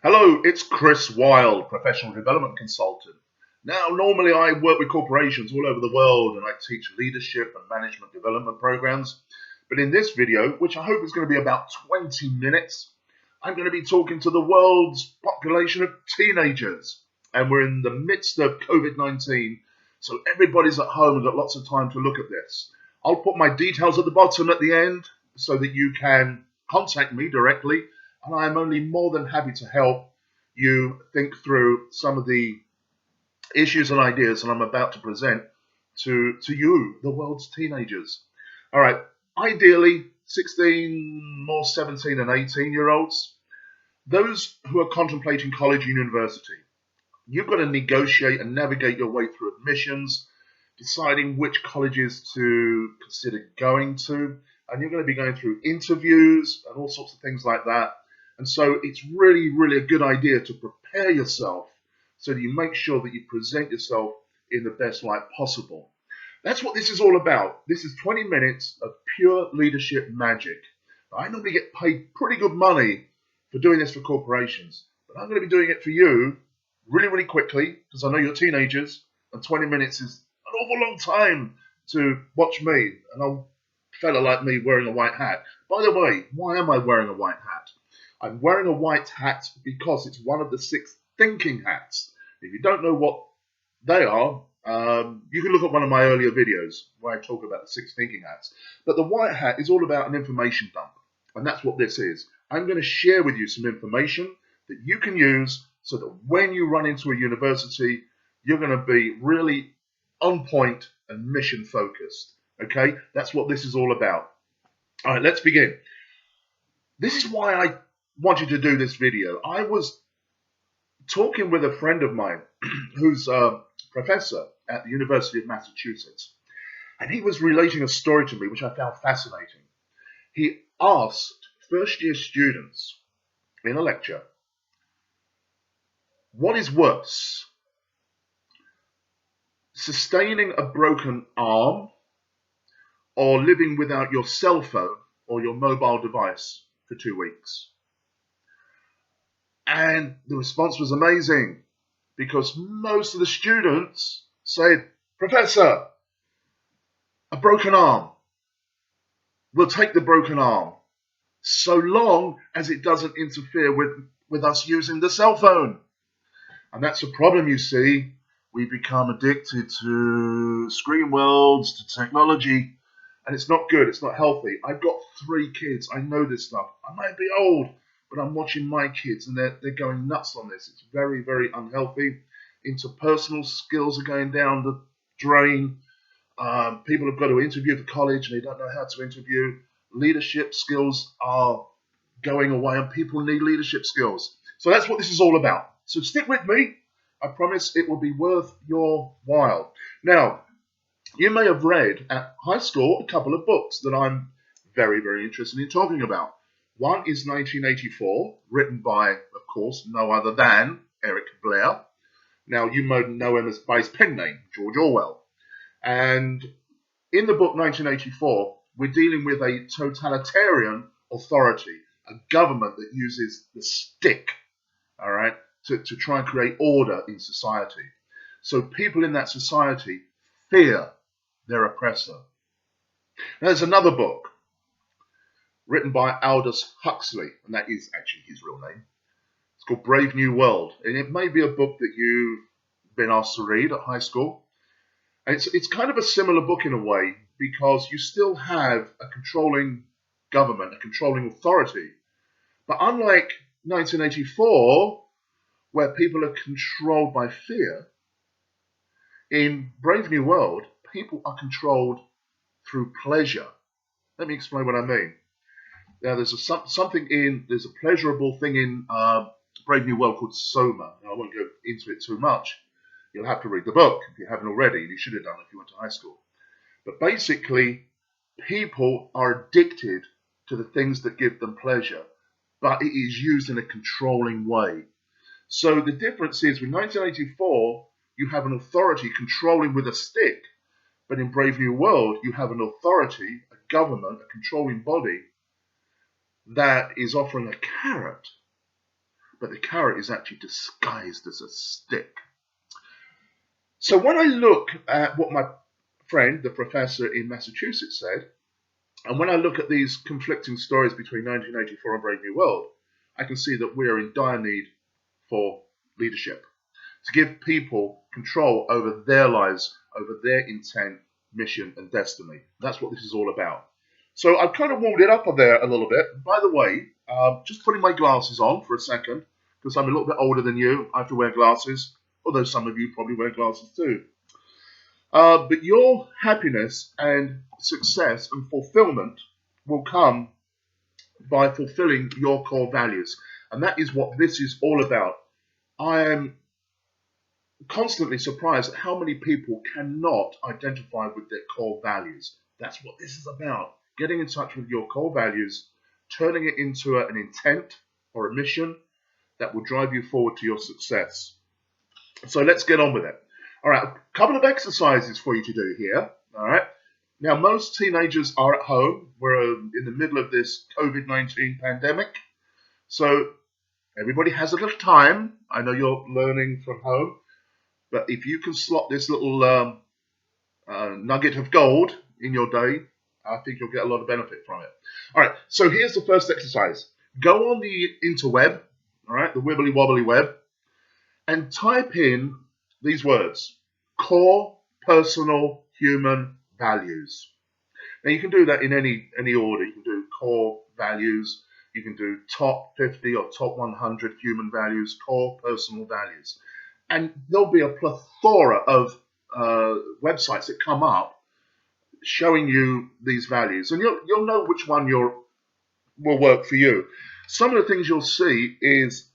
Hello, it's Chris Wilde, professional development consultant. Now, normally I work with corporations all over the world and I teach leadership and management development programs. But in this video, which I hope is going to be about 20 minutes, I'm going to be talking to the world's population of teenagers. And we're in the midst of COVID-19, so everybody's at home and got lots of time to look at this. I'll put my details at the bottom at the end so that you can contact me directly. And I'm only more than happy to help you think through some of the issues and ideas that I'm about to present to you, the world's teenagers. All right, ideally 16, more 17 and 18-year-olds, those who are contemplating college and university. You've got to negotiate and navigate your way through admissions, deciding which colleges to consider going to, and you're going to be going through interviews and all sorts of things like that. And so it's really, really a good idea to prepare yourself so that you make sure that you present yourself in the best light possible. That's what this is all about. This is 20 minutes of pure leadership magic. Now, I normally get paid pretty good money for doing this for corporations, but I'm going to be doing it for you really, really quickly because I know you're teenagers and 20 minutes is an awful long time to watch me and a fella like me wearing a white hat. By the way, why am I wearing a white hat? I'm wearing a white hat because it's one of the 6 thinking hats. If you don't know what they are, you can look at one of my earlier videos where I talk about the 6 thinking hats. But the white hat is all about an information dump, and that's what this is. I'm going to share with you some information that you can use so that when you run into a university, you're going to be really on point and mission focused. Okay, that's what this is all about. All right, let's begin. This is why I wanted to do this video. I was talking with a friend of mine who's a professor at the University of Massachusetts, and he was relating a story to me which I found fascinating. He asked first-year students in a lecture, what is worse, sustaining a broken arm or living without your cell phone or your mobile device for 2 weeks? And the response was amazing because most of the students said, Professor, a broken arm. We'll take the broken arm so long as it doesn't interfere with us using the cell phone. And that's a problem, you see. We become addicted to screen worlds, to technology, and it's not good. It's not healthy. I've got 3 kids. I know this stuff. I might be old, but I'm watching my kids and they're going nuts on this. It's very, very unhealthy. Interpersonal skills are going down the drain. People have got to interview for college and they don't know how to interview. Leadership skills are going away and people need leadership skills. So that's what this is all about. So stick with me. I promise it will be worth your while. Now, you may have read at high school a couple of books that I'm very, very interested in talking about. One is 1984, written by, of course, no other than Eric Blair. Now, you might know him by his pen name, George Orwell. And in the book 1984, we're dealing with a totalitarian authority, a government that uses the stick, all right, to try and create order in society. So people in that society fear their oppressor. Now, there's another book written by Aldous Huxley, and that is actually his real name. It's called Brave New World, and it may be a book that you've been asked to read at high school. And it's kind of a similar book in a way because you still have a controlling government, a controlling authority. But unlike 1984, where people are controlled by fear, in Brave New World, people are controlled through pleasure. Let me explain what I mean. Now, there's a pleasurable thing in Brave New World called Soma. Now, I won't go into it too much. You'll have to read the book if you haven't already. You should have done if you went to high school. But basically, people are addicted to the things that give them pleasure, but it is used in a controlling way. So the difference is, with 1984, you have an authority controlling with a stick, but in Brave New World, you have an authority, a government, a controlling body that is offering a carrot. but the carrot is actually disguised as a stick. So when I look at what my friend, the professor in Massachusetts, said, and when I look at these conflicting stories between 1984 and Brave New World, I can see that we are in dire need for leadership, to give people control over their lives, over their intent, mission, and destiny. That's what this is all about. So I've kind of warmed it up on there a little bit. By the way, just putting my glasses on for a second, because I'm a little bit older than you. I have to wear glasses, although some of you probably wear glasses too. But your happiness and success and fulfillment will come by fulfilling your core values. And that is what this is all about. I am constantly surprised at how many people cannot identify with their core values. That's what this is about. Getting in touch with your core values, turning it into an intent or a mission that will drive you forward to your success. So let's get on with it. All right, a couple of exercises for you to do here. All right. Now, most teenagers are at home. We're in the middle of this COVID-19 pandemic. So everybody has a little time. I know you're learning from home. But if you can slot this little nugget of gold in your day, I think you'll get a lot of benefit from it. All right, so here's the first exercise. Go on the interweb, all right, the wibbly wobbly web, and type in these words: core, personal, human values. Now you can do that in any order. You can do core values, you can do top 50 or top 100 human values, core, personal values. And there'll be a plethora of websites that come up showing you these values, and you'll know which one will work for you. Some of the things you'll see is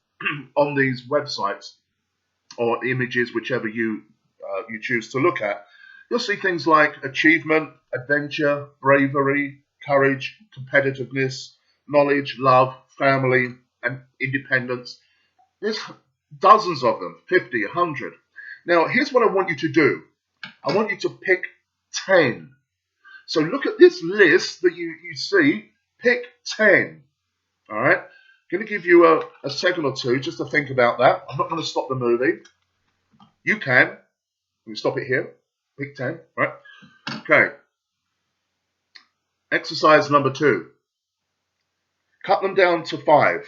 on these websites or images, whichever you choose to look at. You'll see things like achievement, adventure, bravery, courage, competitiveness, knowledge, love, family, and independence. There's dozens of them, 50, 100. Now, here's what I want you to do. I want you to pick 10. So look at this list that you see. Pick 10. All right? I'm going to give you a second or two just to think about that. I'm not going to stop the movie. You can. Let me stop it here. Pick 10. All right? Okay. Exercise number 2. Cut them down to 5.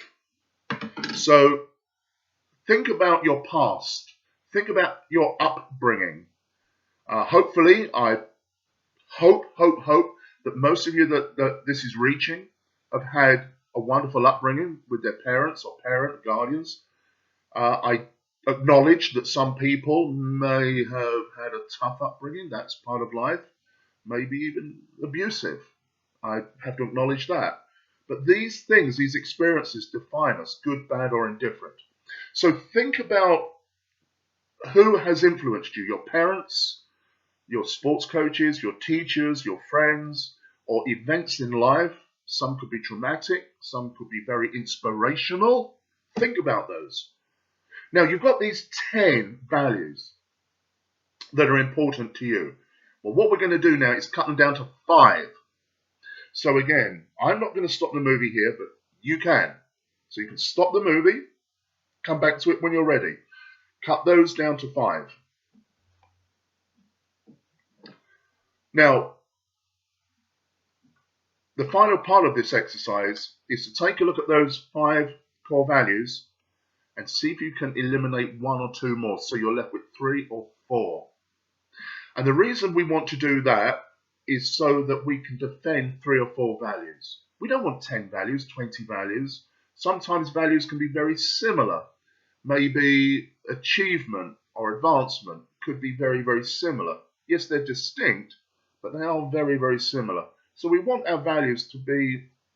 So think about your past. Think about your upbringing. Hopefully, I hope that most of you that this is reaching have had a wonderful upbringing with their parents or guardians. I acknowledge that some people may have had a tough upbringing. That's part of life. Maybe even abusive. I have to acknowledge that. But these things, these experiences define us, good, bad, or indifferent. So think about who has influenced you, your parents, your sports coaches, your teachers, your friends, or events in life. Some could be traumatic, some could be very inspirational. Think about those. Now, you've got these 10 values that are important to you. Well, what we're going to do now is cut them down to 5. So again, I'm not going to stop the movie here, but you can. So you can stop the movie, come back to it when you're ready. Cut those down to 5. Now, the final part of this exercise is to take a look at those 5 core values and see if you can eliminate 1 or 2 more, so you're left with 3 or 4. And the reason we want to do that is so that we can defend 3 or 4 values. We don't want 10 values, 20 values. Sometimes values can be very similar. Maybe achievement or advancement could be very, very similar. Yes, they're distinct, but they are very, very similar. So we want our values to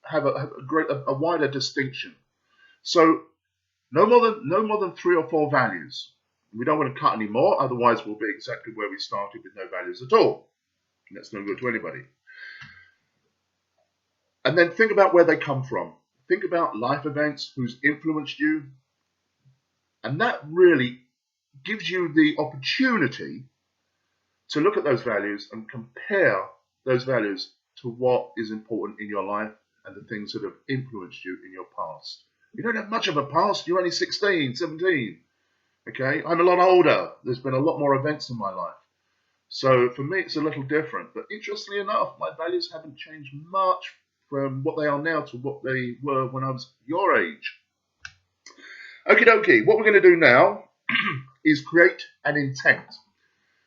have a wider distinction. So no more than 3 or 4 values. We don't want to cut any more, otherwise we'll be exactly where we started with no values at all. And that's no good to anybody. And then think about where they come from. Think about life events, who's influenced you. And that really gives you the opportunity to look at those values and compare those values to what is important in your life and the things that have influenced you in your past. You don't have much of a past. You're only 16, 17. Okay, I'm a lot older. There's been a lot more events in my life. So for me, it's a little different. But interestingly enough, my values haven't changed much from what they are now to what they were when I was your age. Okie dokie, what we're going to do now is create an intent.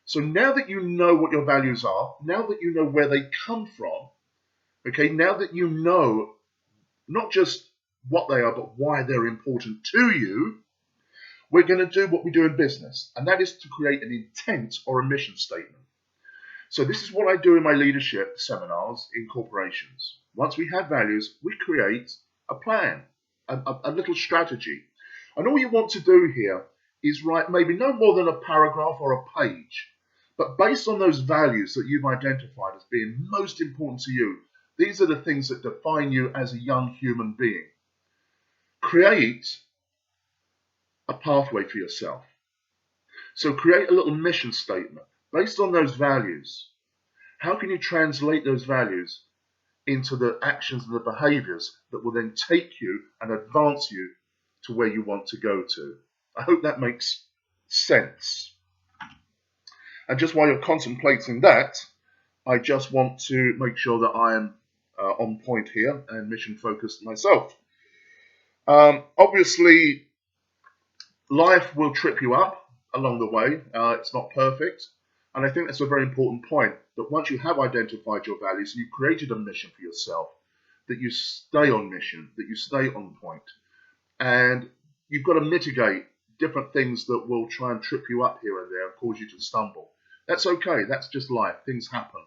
So now that you know what your values are, now that you know where they come from, okay, now that you know not just what they are, but why they're important to you, we're going to do what we do in business, and that is to create an intent or a mission statement. So this is what I do in my leadership seminars in corporations. Once we have values, we create a plan, a little strategy. And all you want to do here is write maybe no more than a paragraph or a page. But based on those values that you've identified as being most important to you, these are the things that define you as a young human being. Create a pathway for yourself. So create a little mission statement based on those values. How can you translate those values into the actions and the behaviors that will then take you and advance you to where you want to go to? I hope that makes sense. And just while you're contemplating that, I just want to make sure that I am on point here and mission focused myself. Obviously, life will trip you up along the way. It's not perfect. And I think that's a very important point, that once you have identified your values and you've created a mission for yourself, that you stay on mission, that you stay on point. And you've got to mitigate different things that will try and trip you up here and there and cause you to stumble. That's okay. That's just life. Things happen.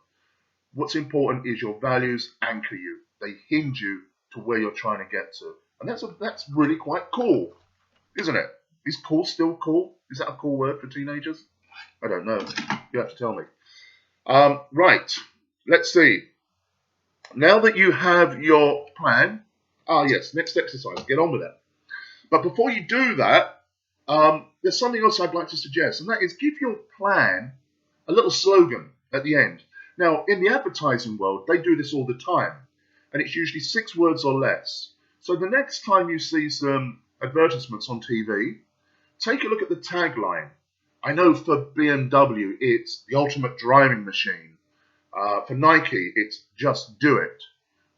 What's important is your values anchor you. They hinge you to where you're trying to get to. And that's really quite cool, isn't it? Is cool still cool? Is that a cool word for teenagers? I don't know. You have to tell me. Right. Let's see. Now that you have your plan, yes, next exercise. Get on with it. But before you do that, there's something else I'd like to suggest, and that is give your plan a little slogan at the end. Now, in the advertising world, they do this all the time, and it's usually 6 words or less. So the next time you see some advertisements on TV, take a look at the tagline. I know for BMW, it's the ultimate driving machine. For Nike, it's just do it.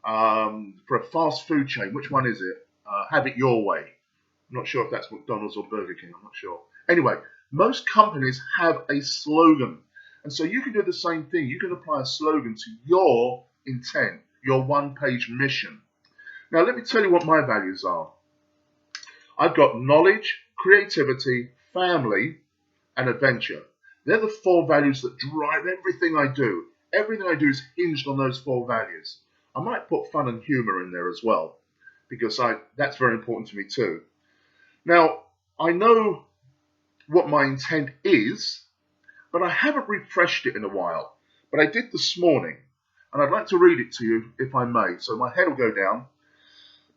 For a fast food chain, which one is it? Have it your way. I'm not sure if that's McDonald's or Burger King. I'm not sure. Anyway, most companies have a slogan. And so you can do the same thing. You can apply a slogan to your intent, your one-page mission. Now, let me tell you what my values are. I've got knowledge, creativity, family, and adventure. They're the 4 values that drive everything I do. Everything I do is hinged on those 4 values. I might put fun and humor in there as well, because that's very important to me too. Now, I know what my intent is, but I haven't refreshed it in a while. But I did this morning, and I'd like to read it to you if I may. So my head will go down.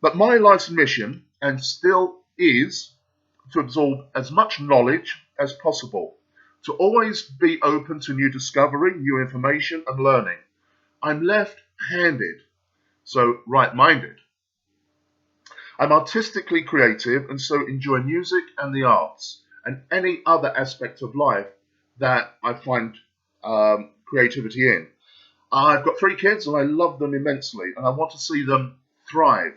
But my life's mission, and still is, to absorb as much knowledge as possible, to always be open to new discovery, new information, and learning. I'm left-handed, so right-minded. I'm artistically creative and so enjoy music and the arts and any other aspect of life that I find creativity in. I've got 3 kids and I love them immensely and I want to see them thrive.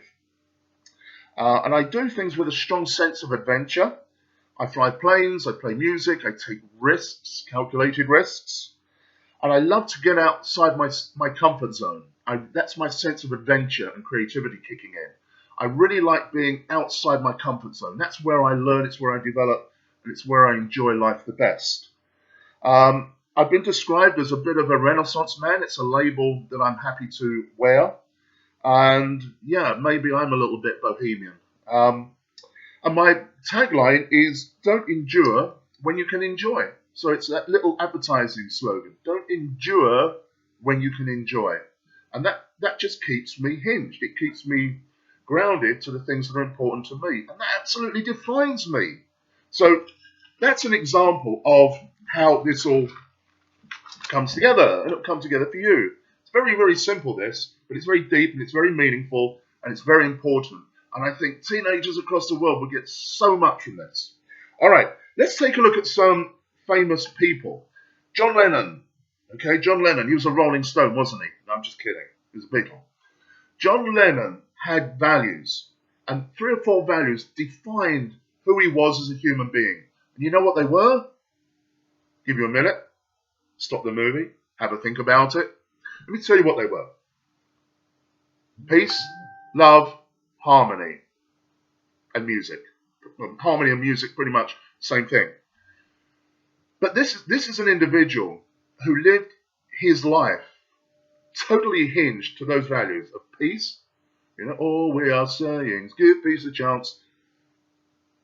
And I do things with a strong sense of adventure. I fly planes, I play music, I take risks, calculated risks. And I love to get outside my comfort zone. That's my sense of adventure and creativity kicking in. I really like being outside my comfort zone. That's where I learn, it's where I develop, and it's where I enjoy life the best. I've been described as a bit of a Renaissance man. It's a label that I'm happy to wear. And yeah, maybe I'm a little bit bohemian. And my tagline is, don't endure when you can enjoy. So it's that little advertising slogan. Don't endure when you can enjoy. And that just keeps me hinged. It keeps me grounded to the things that are important to me. And that absolutely defines me. So that's an example of how this all comes together. And it'll come together for you. It's very, very simple, this, but it's very deep and it's very meaningful and it's very important. And I think teenagers across the world will get so much from this. All right, let's take a look at some famous people. John Lennon. Okay, John Lennon, he was a Rolling Stone, wasn't he? No, I'm just kidding. He was a Beatle. John Lennon had values, and 3 or 4 values defined who he was as a human being. And you know what they were? Give you a minute. Stop the movie. Have a think about it. Let me tell you what they were. Peace, love, harmony, and music. Harmony and music, pretty much same thing. But this is an individual who lived his life totally hinged to those values of peace. You know, all we are saying is give peace a chance.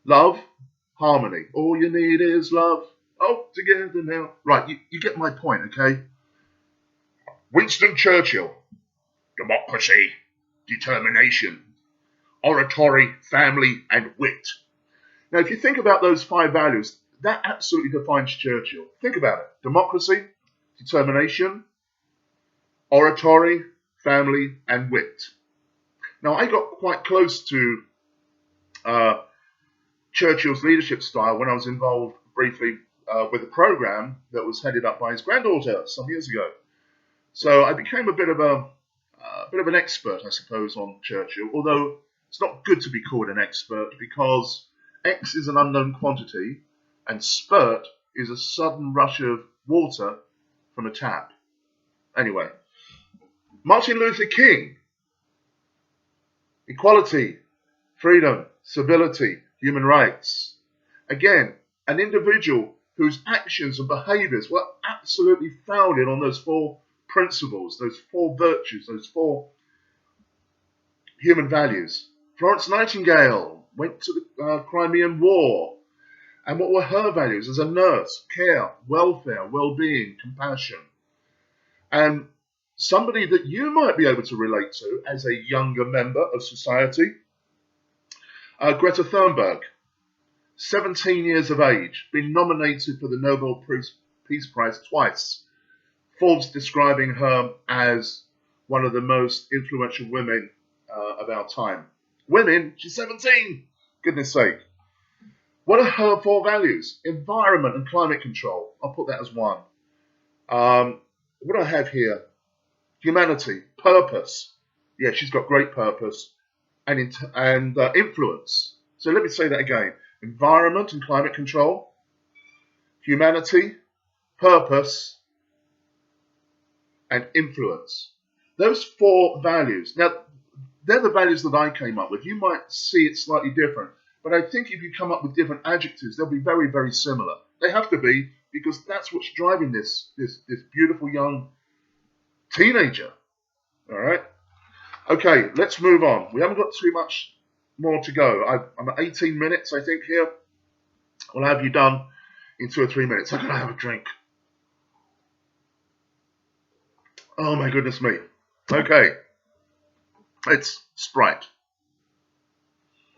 Love, harmony. All you need is love. Oh, together now. Right, you get my point, okay? Winston Churchill. Democracy, determination, oratory, family, and wit. Now, if you think about those 5 values, that absolutely defines Churchill. Think about it. Democracy, determination, oratory, family, and wit. Now, I got quite close to Churchill's leadership style when I was involved briefly with a program that was headed up by his granddaughter some years ago. So I became a bit of an expert, I suppose, on Churchill, although it's not good to be called an expert because X is an unknown quantity and spurt is a sudden rush of water from a tap. Anyway, Martin Luther King. Equality, freedom, civility, human rights. Again, an individual whose actions and behaviors were absolutely founded on those 4 principles, those 4 virtues, those 4 human values. Florence Nightingale went to the Crimean War. And what were her values as a nurse? Care, welfare, well-being, compassion. And somebody that you might be able to relate to as a younger member of society, Greta Thunberg, 17 years of age, been nominated for the Nobel Peace Prize twice. Forbes describing her as one of the most influential women of our time. Women, she's 17, goodness sake. What are her 4 values? Environment and climate control. I'll put that as 1. What do I have here? Humanity, purpose. Yeah, she's got great purpose and influence. So let me say that again. Environment and climate control, humanity, purpose, and influence. Those 4 values. Now, they're the values that I came up with. You might see it slightly different, but I think if you come up with different adjectives, they'll be very, very similar. They have to be, because that's what's driving this beautiful young teenager. All right? Okay, let's move on. We haven't got too much more to go. I'm at 18 minutes, I think, here. We'll have you done in 2 or 3 minutes. I'm going to have a drink. Oh, my goodness me. Okay. It's Sprite.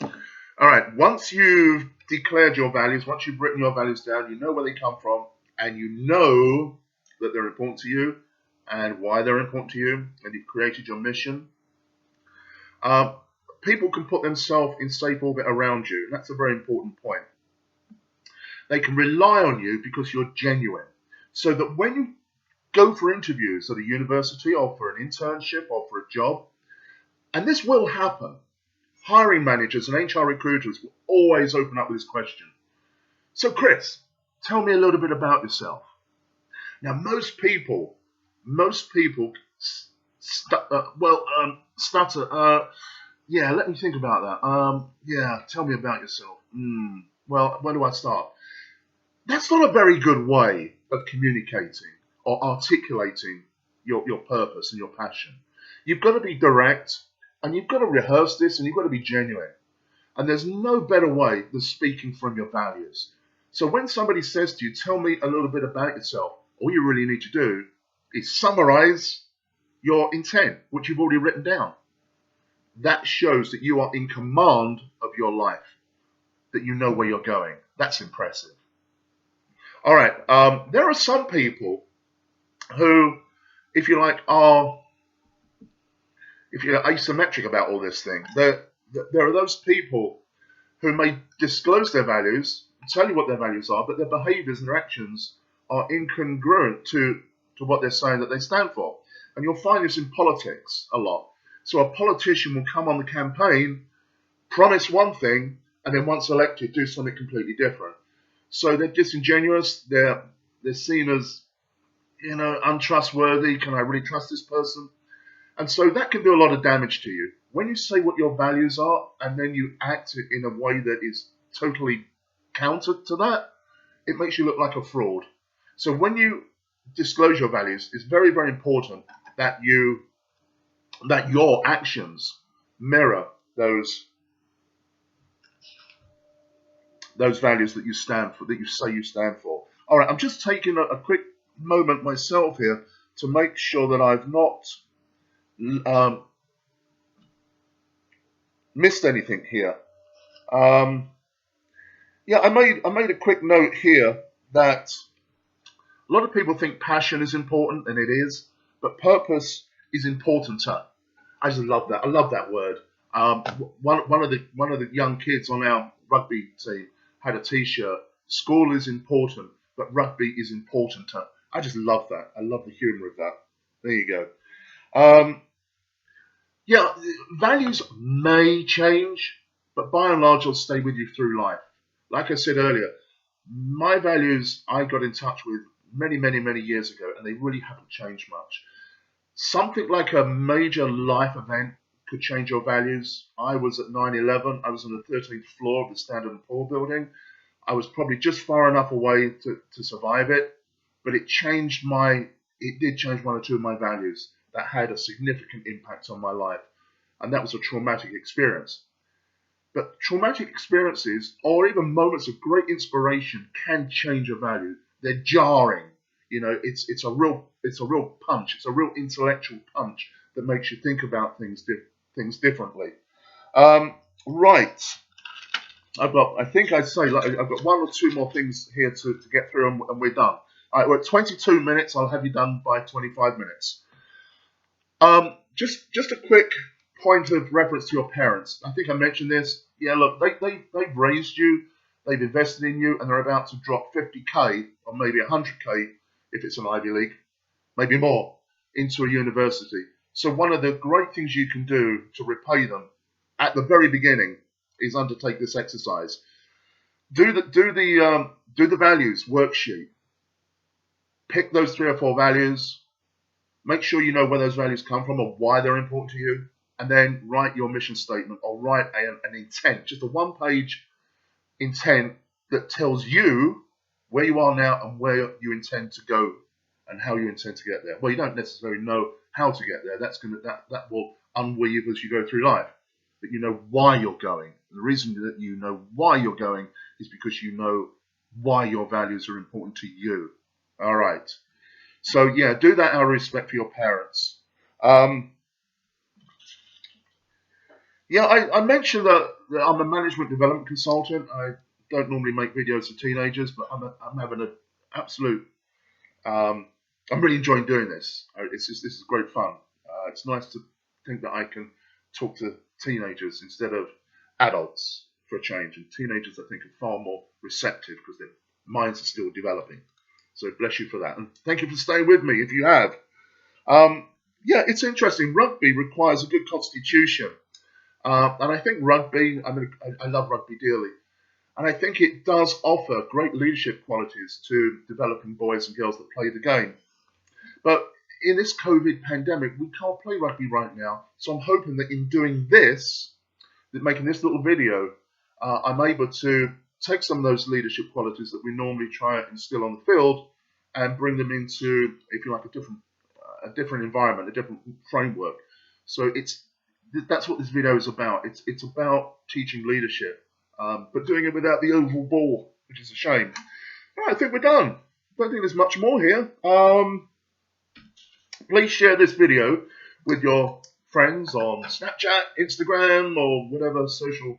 All right, once you've declared your values, once you've written your values down, you know where they come from, and you know that they're important to you and why they're important to you, and you've created your mission. People can put themselves in safe orbit around you, and that's a very important point. They can rely on you because you're genuine, so that when you go for interviews at a university or for an internship or for a job, and this will happen, hiring managers and HR recruiters will always open up with this question. So, Chris, tell me a little bit about yourself. Now, most people stutter. Yeah, let me think about that. Yeah, tell me about yourself. Well, where do I start? That's not a very good way of communicating or articulating your purpose and your passion. You've got to be direct, and you've got to rehearse this, and you've got to be genuine. And there's no better way than speaking from your values. So when somebody says to you, tell me a little bit about yourself, all you really need to do is summarize your intent, which you've already written down. That shows that you are in command of your life, that you know where you're going. That's impressive. All right, there are some people who, if you like, are asymmetric about all this thing. there are those people who may disclose their values, tell you what their values are, but their behaviours and their actions are incongruent to what they're saying that they stand for. And you'll find this in politics a lot. So a politician will come on the campaign, promise one thing, and then once elected, do something completely different. So they're disingenuous. They're seen as, untrustworthy. Can I really trust this person? And so that can do a lot of damage to you. When you say what your values are and then you act in a way that is totally counter to that, it makes you look like a fraud. So when you disclose your values, it's very, very important that your actions mirror those values that you stand for, that you say you stand for. All right, I'm just taking a quick moment myself here to make sure that I've not missed anything here. I made a quick note here that a lot of people think passion is important, and it is, but purpose is importanter. I just love that. I love that word. One of the young kids on our rugby team had a T-shirt. School is important, but rugby is importanter. I just love that. I love the humour of that. There you go. Values may change, but by and large, will stay with you through life. Like I said earlier, my values I got in touch with many, many, many years ago, and they really haven't changed much. Something like a major life event could change your values. I was at 9/11. I was on the 13th floor of the Standard & Poor building. I was probably just far enough away to survive it, but it did change one or two of my values that had a significant impact on my life. And that was a traumatic experience. But traumatic experiences, or even moments of great inspiration, can change a value. They're jarring. It's a real punch. It's a real intellectual punch that makes you think about things differently. Right. I've got one or two more things here to get through, and we're done. All right, we're at 22 minutes. I'll have you done by 25 minutes. Just a quick point of reference to your parents. I think I mentioned this. Yeah, look, they've raised you, they've invested in you, and they're about to drop 50K or maybe 100K if it's an Ivy League, maybe more, into a university. So one of the great things you can do to repay them at the very beginning is undertake this exercise. Do the values worksheet. Pick those 3 or 4 values. Make sure you know where those values come from or why they're important to you, and then write your mission statement or write an intent, just a one-page intent that tells you where you are now and where you intend to go and how you intend to get there. Well, you don't necessarily know how to get there. That will unweave as you go through life. But you know why you're going. The reason that you know why you're going is because you know why your values are important to you. All right. So yeah, do that out of respect for your parents. I mentioned that I'm a management development consultant. I don't normally make videos of teenagers, but I'm having an absolute. I'm really enjoying doing this. This is great fun. It's nice to think that I can talk to teenagers instead of adults for a change. And teenagers, I think, are far more receptive because their minds are still developing. So bless you for that. And thank you for staying with me if you have. It's interesting. Rugby requires a good constitution. And I think rugby, I love rugby dearly. And I think it does offer great leadership qualities to developing boys and girls that play the game. But in this COVID pandemic, we can't play rugby right now. So I'm hoping that in doing this, making this little video, I'm able to take some of those leadership qualities that we normally try and instill on the field and bring them into, if you like, a different environment, a different framework. So that's what this video is about. It's about teaching leadership, but doing it without the oval ball, which is a shame. All right, I think we're done. Don't think there's much more here. Please share this video with your friends on Snapchat, Instagram, or whatever social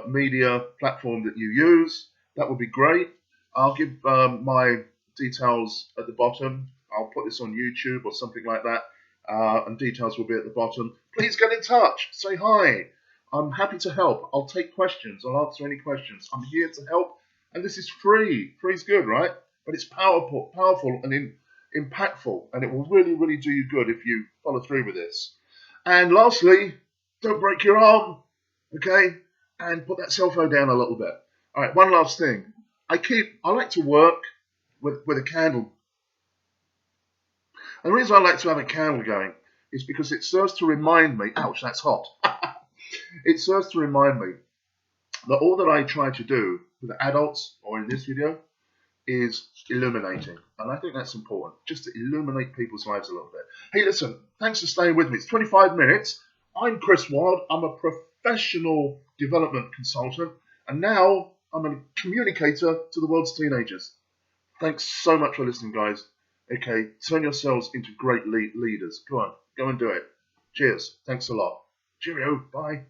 media platform that you use. That would be great. I'll give my details at the bottom. I'll put this on YouTube or something like that, and details will be at the bottom. Please get in touch. Say hi. I'm happy to help. I'll take questions. I'll answer any questions. I'm here to help. And this is free. Free's good, right? But it's powerful and impactful. And it will really, really do you good if you follow through with this. And lastly, don't break your arm, okay? And put that cell phone down a little bit. All right, one last thing. I like to work with a candle. And the reason I like to have a candle going is because it serves to remind me, ouch, that's hot. It serves to remind me that all that I try to do with adults, or in this video, is illuminating. And I think that's important, just to illuminate people's lives a little bit. Hey, listen, thanks for staying with me. It's 25 minutes. I'm Chris Wild. I'm a professional development consultant. And now I'm a communicator to the world's teenagers. Thanks so much for listening, guys. Okay, turn yourselves into great leaders. Go on, go and do it. Cheers. Thanks a lot. Cheerio. Bye.